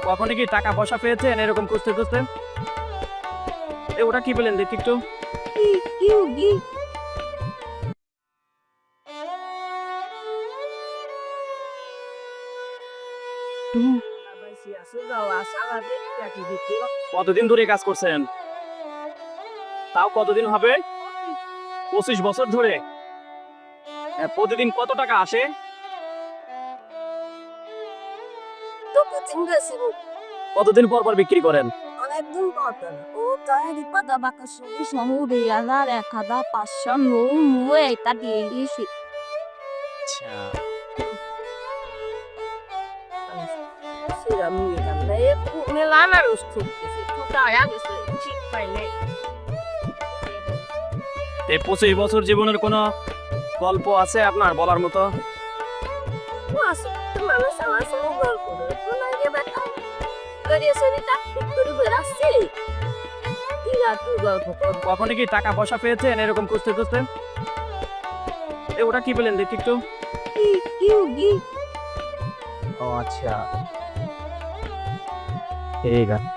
কখনো কি টাকা পয়সা পেয়েছেন এরকম খুঁজতে খুঁজতে? ওটা কি বলেন দেখি একটু। কতদিন ধরে কাজ করছেন? তাও কতদিন হবে? 25 বছর ধরে। প্রতিদিন কত টাকা আসে? কতদিন পর পর বিক্রি করেন? অনেকদিন পর ও তাই রিপাদা বাকা সবি সমুদে 1500 নো মুয়ে তা দিয়ে দিয়েছি আচ্ছা, সিরা মুয়ে কামলে মেলানা রুস্তু দিছি তুটা আয়া গেছে ঠিক পাইলে 25 বছর জীবনের কোনো গল্প আছে আপনার বলার মতো? মাসে মানুষ আমার সঙ্গে গল্প করে কোনা গে বেটা গড়িয়ে সরিটা করে বেরাসি ইলা তু গল্প কখনো কি টাকা পয়সা পেয়েছেন এরকম খুঁজতে খুঁজতে? ওটা কি বলেন দেখি একটু। কি ও আচ্ছা, ঠিক আছে।